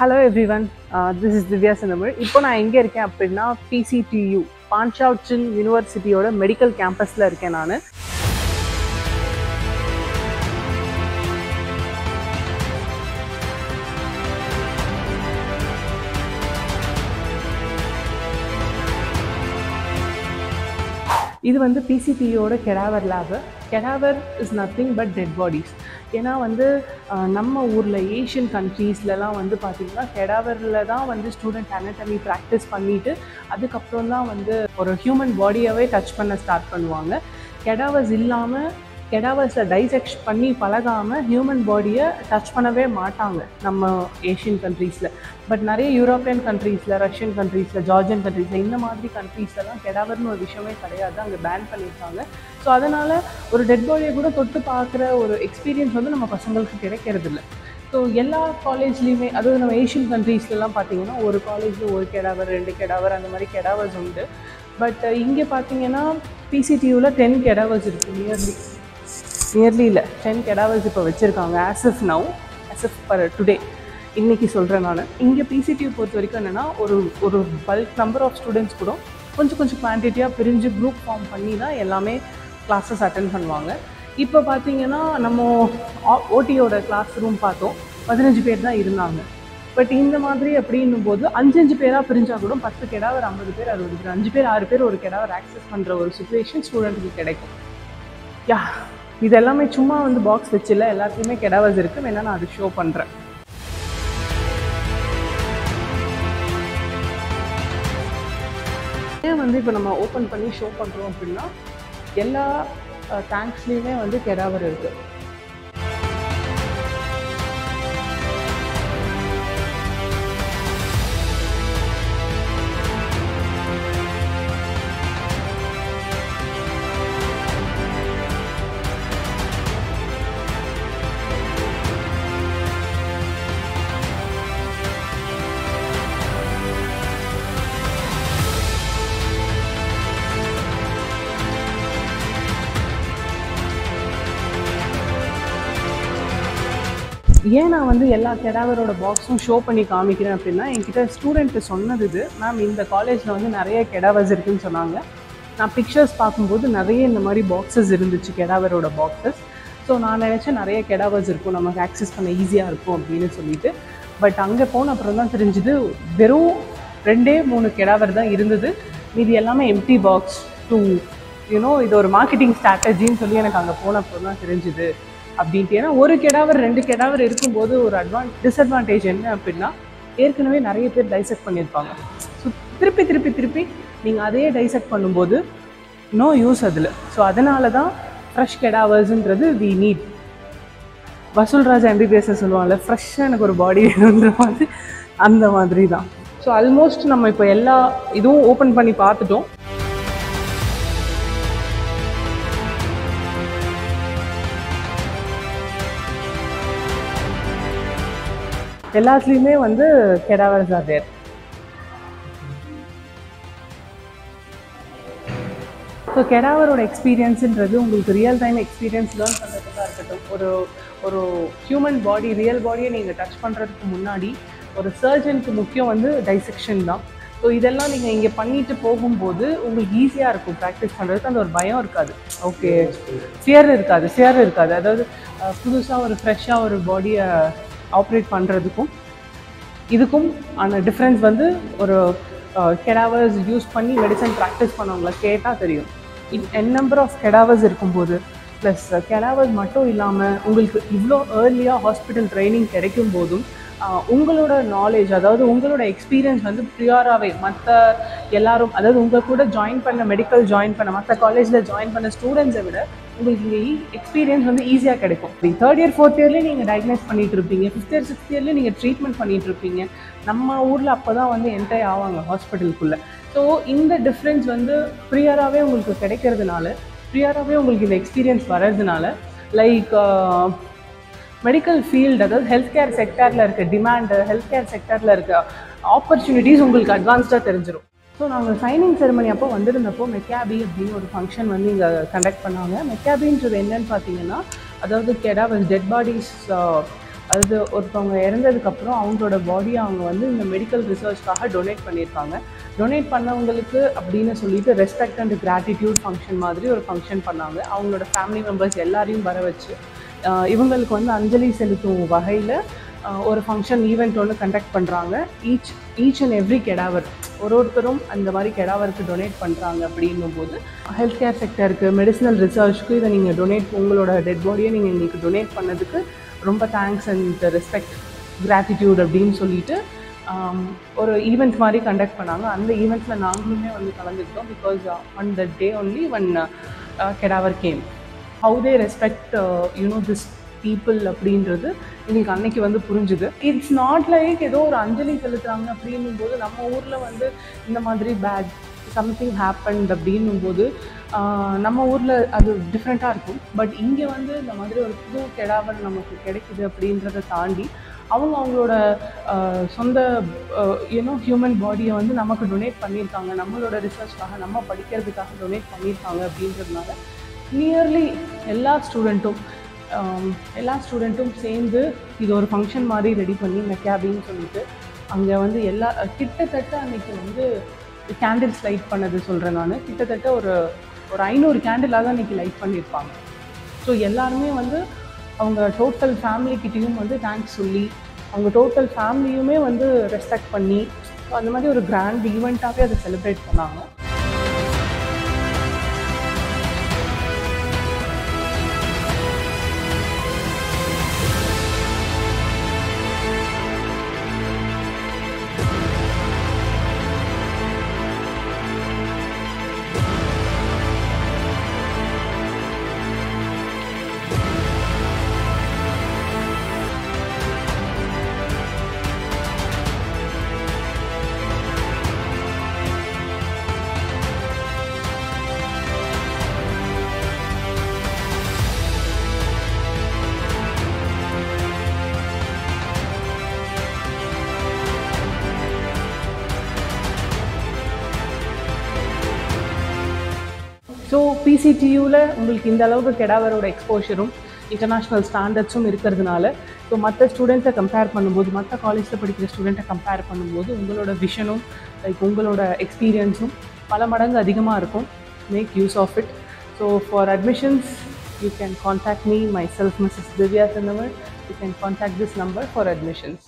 Hello everyone, this is Divya Sandamur. இப்போ நான் எங்கே இருக்கேன் அப்படின்னா PCTU பான்சாவ்சிங் யூனிவர்சிட்டியோட மெடிக்கல் கேம்பஸில் இருக்கேன் நான். இது வந்து PCTயோட cadaver lab. Cadaver is nothing but dead bodies. ஏன்னா வந்து நம்ம ஊரில் ஏஷியன் கண்ட்ரீஸ்லலாம் வந்து பார்த்திங்கன்னா கெடாவரில் தான் வந்து ஸ்டூடெண்ட் அனட்டமி ப்ராக்டிஸ் பண்ணிவிட்டு அதுக்கப்புறம் தான் வந்து ஒரு ஹியூமன் பாடியாகவே டச் பண்ண ஸ்டார்ட் பண்ணுவாங்க. கெடாவர்ஸ் இல்லாமல் கெடாவர்ஸை டைசெக்ட் பண்ணி பழகாமல் ஹியூமன் பாடியை டச் பண்ணவே மாட்டாங்க நம்ம ஏஷியன் கண்ட்ரீஸில். பட் நிறைய யூரோப்பியன் கண்ட்ரீஸில், ரஷ்யன் கண்ட்ரீஸில், ஜார்ஜியன் கண்ட்ரீஸில் இந்த மாதிரி கண்ட்ரீஸ்லலாம் கெடாவர்னு ஒரு விஷயமே கிடையாது, அங்கே பேன் பண்ணியிருக்காங்க. ஸோ அதனால் ஒரு டெட் பாடியை கூட தொட்டு பார்க்குற ஒரு எக்ஸ்பீரியன்ஸ் வந்து நம்ம பசங்களுக்கு கிடைக்கிறதில்ல. ஸோ எல்லா காலேஜ்லேயுமே, அதுவும் நம்ம ஏஷியன் கண்ட்ரீஸ்லாம் பார்த்திங்கன்னா ஒரு காலேஜில் ஒரு கெடாவர், 2 கெடாவர் அந்த மாதிரி கெடாவர்ஸ் உண்டு. பட் இங்கே பார்த்திங்கன்னா PCTUவில் 10 கெடாவர்ஸ் இருக்குது. நியர்லி இல்லை 10 கெடாவர்ஸ் இப்போ வச்சுருக்காங்க ஆஸ் இஃப் பர் டுடே, இன்றைக்கி சொல்கிறேன் நான். இங்கே PCTU பொறுத்த வரைக்கும் என்னென்னா ஒரு பல்க் நம்பர் ஆஃப் ஸ்டூடெண்ட்ஸ் கூட கொஞ்சம் குவான்டிட்டியாக பிரிஞ்சு குரூப் ஃபார்ம் பண்ணி தான் எல்லாமே கிளாஸஸ் அட்டென்ட் பண்ணுவாங்க. இப்போ பார்த்திங்கன்னா நம்ம ஓடியோட கிளாஸ் ரூம் பார்த்தோம், 15 பேர் தான் இருந்தாங்க. பட் இந்த மாதிரி அப்படின்னும் போது 5 பேராக பிரிஞ்சால் கூட 10 கெடாவர் 50 பேர் 60 பேர் 5 பேர் 6 பேர் ஒரு கெடாவர் ஆக்சஸ் பண்ணுற ஒரு சுச்சுவேஷன் ஸ்டூடெண்ட்டுக்கு கிடைக்கும். இது எல்லாமே சும்மா வந்து பாக்ஸ் வச்சில்ல, எல்லாத்துலேயுமே கெடாவர்ஸ் இருக்குது. வேணா நான் அது ஷோ பண்ணுறேன். ஏன் வந்து இப்போ நம்ம ஓப்பன் பண்ணி ஷோ பண்ணுறோம் அப்படின்னா எல்லா டேங்க்ஸ்லேயுமே வந்து கெடாவர் இருக்குது. ஏன் நான் வந்து எல்லா கெடாவரோட பாக்ஸும் ஷோ பண்ணி காமிக்கிறேன் அப்படின்னா, என்கிட்ட ஸ்டூடெண்ட்டு சொன்னது இது, மேம் இந்த காலேஜில் வந்து நிறைய கெடாவர்ஸ் இருக்குதுன்னு சொன்னாங்க. நான் பிக்சர்ஸ் பார்க்கும்போது நிறைய இந்த மாதிரி பாக்ஸஸ் இருந்துச்சு, கெடாவரோட பாக்ஸஸ். ஸோ நான் நினச்சேன் நிறைய கெடாவர்ஸ் இருக்கும், நமக்கு ஆக்சஸ் பண்ண ஈஸியாக இருக்கும் அப்படின்னு சொல்லிட்டு. பட் அங்கே போன அப்புறம் தான் தெரிஞ்சுது வெறும் 2-3 கெடாவர் தான் இருந்தது. மீதி எல்லாமே எம்டி பாக்ஸ் டு இது ஒரு மார்க்கெட்டிங் ஸ்ட்ராட்டஜின்னு சொல்லி எனக்கு அங்கே போன அப்புறம் தான் தெரிஞ்சுது அப்படின்ட்டு. ஏன்னா ஒரு கெடாவர் 2 கெடாவர் இருக்கும்போது ஒரு டிஸ்அட்வான்டேஜ் என்ன அப்படின்னா, ஏற்கனவே நிறைய பேர் டைசெக்ட் பண்ணியிருப்பாங்க. ஸோ திருப்பி நீங்கள் அதையே டைசெக்ட் பண்ணும்போது நோ யூஸ் அதில். ஸோ அதனால தான் ஃப்ரெஷ் கெடாவர்ஸுன்றது வி நீட். வசூல்ராஜ் MBBS சொல்லுவாங்கள்ல, ஃப்ரெஷ்ஷாக எனக்கு ஒரு பாடி வேணுன்ற மாதிரி, அந்த மாதிரி தான். ஸோ ஆல்மோஸ்ட் நம்ம இப்போ எல்லா இதுவும் ஓப்பன் பண்ணி பார்த்துட்டோம். எல்லாத்துலேயுமே வந்து கெடாவர்ஸ் ஆர் தேர். ஸோ கெடாவரோட எக்ஸ்பீரியன்ஸுன்றது உங்களுக்கு ரியல் டைம் எக்ஸ்பீரியன்ஸ் லேர்ன் பண்ணுறதுக்காக இருக்கட்டும், ஒரு ஹியூமன் பாடி, ரியல் பாடியை நீங்கள் டச் பண்ணுறதுக்கு முன்னாடி ஒரு சர்ஜனுக்கு முக்கியம் வந்து டைசெக்ஷன் தான். ஸோ இதெல்லாம் நீங்கள் இங்கே பண்ணிட்டு போகும்போது உங்களுக்கு ஈஸியாக இருக்கும் ப்ராக்டிஸ் பண்ணுறதுக்கு. அந்த ஒரு பயம் இருக்காது, ஓகே, ஃபியர் இருக்காது. அதாவது புதுசாக ஒரு ஃப்ரெஷ்ஷாக ஒரு பாடியை ஆப்ரேட் பண்ணுறதுக்கும் இதுக்கும் ஆன டிஃப்ரென்ஸ் வந்து ஒரு கெடாவர்ஸ் யூஸ் பண்ணி மெடிசன் ப்ராக்டிஸ் பண்ணவங்கள கேட்டால் தெரியும். நம்பர் ஆஃப் கெடாவர்ஸ் இருக்கும்போது ப்ளஸ் கெடாவர்ஸ் மட்டும் இல்லாமல் உங்களுக்கு இவ்வளோ ஏர்லியாக ஹாஸ்பிட்டல் ட்ரைனிங் கிடைக்கும் போதும் உங்களோட நாலேஜ், அதாவது உங்களோட எக்ஸ்பீரியன்ஸ் வந்து ப்ரியாராகவே மற்ற எல்லாரும், அதாவது உங்கள் கூட மெடிக்கல் ஜாயின் பண்ண மற்ற காலேஜில் ஜாயின் பண்ண ஸ்டூடெண்ட்ஸை விட உங்களுக்கு இங்கே எக்ஸ்பீரியன்ஸ் வந்து ஈஸியாக கிடைக்கும். 3rd இயர் 4th இயர்லேயே நீங்கள் டயக்னைஸ் பண்ணிகிட்டு இருப்பீங்க, 5th இயர் 6th இயர்லேயே நீங்கள் ட்ரீட்மெண்ட் பண்ணிகிட்டு இருப்பீங்க. நம்ம ஊரில் அப்போ தான் வந்து என்ட்ரி ஆவாங்க ஹாஸ்பிட்டலுக்குள்ளே. ஸோ இந்த டிஃப்ரென்ஸ் வந்து ப்ரியாராகவே உங்களுக்கு கிடைக்கிறதுனால, ப்ரியாராகவே உங்களுக்கு இந்த எக்ஸ்பீரியன்ஸ் வர்றதுனால, லைக் மெடிக்கல் ஃபீல்டு, அதாவது ஹெல்த் கேர் செக்டரில் இருக்க டிமாண்டு, ஹெல்த் கேர் செக்டரில் இருக்க ஆப்பர்ச்சுனிட்டிஸ் உங்களுக்கு அட்வான்ஸ்டாக தெரிஞ்சிடும். ஸோ நாங்கள் சைனிங் செரமனி அப்போ வந்திருந்தப்போ மெக்காபி அப்படின்னு ஒரு ஃபங்க்ஷன் வந்து இங்கே கண்டக்ட் பண்ணாங்க. மெக்காபின்றது என்னன்னு பார்த்தீங்கன்னா, அதாவது கெடாவர்ஸ், டெட் பாடிஸ் அது ஒருத்தவங்க இறந்ததுக்கப்புறம் அவங்களோட பாடியை அவங்க வந்து இந்த மெடிக்கல் ரிசர்ச்க்காக டொனேட் பண்ணியிருக்காங்க. டொனேட் பண்ணவங்களுக்கு அப்படின்னு சொல்லிட்டு ரெஸ்பெக்ட் அண்ட் கிராட்டிடியூட் ஃபங்க்ஷன் மாதிரி ஒரு ஃபங்க்ஷன் பண்ணாங்க. அவங்களோட ஃபேமிலி மெம்பர்ஸ் எல்லாரையும் வர வச்சு இவங்களுக்கு வந்து அஞ்சலி செலுத்தும் வகையில் ஒரு ஃபங்க்ஷன் ஈவெண்ட் ஒன்று கண்டக்ட் பண்ணுறாங்க. ஈச் அண்ட் எவ்ரி கெடாவர் ஒருத்தரும் அந்த மாதிரி கெடாவருக்கு டொனேட் பண்ணுறாங்க. அப்படின்னும் போது ஹெல்த் கேர் செக்டருக்கு, மெடிசினல் ரிசர்ச்சுக்கு இதை நீங்கள் உங்களோட டெட் பாடியை நீங்கள் எங்களுக்கு டொனேட் பண்ணதுக்கு ரொம்ப தேங்க்ஸ் அண்ட் ரெஸ்பெக்ட், கிராட்டிடியூட் அப்படின்னு சொல்லிட்டு ஒரு ஈவெண்ட் மாதிரி கண்டக்ட் பண்ணாங்க. அந்த ஈவெண்ட்டில் நாங்களுமே வந்து கலந்துக்கிட்டோம். Because on the day only one cadaver came. How they respect this people அப்படின்றது எங்களுக்கு அன்னைக்கு வந்து புரிஞ்சுது. இட்ஸ் நாட் லைக் ஏதோ ஒரு அஞ்சலி செலுத்துறாங்க அப்படின்னும் போது நம்ம ஊரில் வந்து இந்த மாதிரி பேட் சம்திங் ஹேப்பன்ட் அப்படின்னும் போது நம்ம ஊரில் அது டிஃப்ரெண்ட்டாக இருக்கும். பட் இங்கே வந்து இந்த மாதிரி ஒரு புது கெடாவர் நமக்கு கிடைக்குது அப்படின்றத தாண்டி அவங்களோட சொந்த ஹியூமன் பாடியை வந்து நமக்கு டொனேட் பண்ணியிருக்காங்க. நம்மளோட ரிசர்ச்க்காக, நம்ம படிக்கிறதுக்காக டொனேட் பண்ணியிருக்காங்க. அப்படின்றதுனால நியர்லி எல்லா ஸ்டூடெண்ட்டும் சேர்ந்து இது ஒரு ஃபங்க்ஷன் மாதிரி ரெடி பண்ணி மெக்காபின்னு சொல்லிட்டு அங்கே வந்து கிட்டத்தட்ட அன்றைக்கி வந்து கேண்டில்ஸ் லைட் பண்ணது சொல்கிறேன் நான். கிட்டத்தட்ட ஒரு 500 கேண்டிலாக தான் அன்றைக்கி லைட் பண்ணியிருப்பாங்க. ஸோ எல்லாருமே வந்து அவங்க டோட்டல் ஃபேமிலிக்கிட்டேயும் வந்து தேங்க்ஸ் சொல்லி, அவங்க டோட்டல் ஃபேமிலியுமே வந்து ரெஸ்பெக்ட் பண்ணி, ஸோ அந்த மாதிரி ஒரு கிராண்ட் ஈவெண்ட்டாகவே அதை செலிப்ரேட் பண்ணாங்க. ஸோ பிசிடியூவில் உங்களுக்கு இந்த அளவுக்கு கெடாவரோட எக்ஸ்போஷரும் இன்டர்நேஷ்னல் ஸ்டாண்டர்ட்ஸும் இருக்கிறதுனால, ஸோ மற்ற ஸ்டூடெண்ட்டை கம்பேர் பண்ணும்போது, மற்ற காலேஜில் படிக்கிற ஸ்டூடெண்ட்டை கம்பேர் பண்ணும்போது உங்களோட விஷனும் உங்களோட எக்ஸ்பீரியன்ஸும் பல மடங்கு அதிகமாக இருக்கும். Make use of it. So for admissions you can contact me, myself, Mrs. Divya Thannavar. You can contact this number for admissions.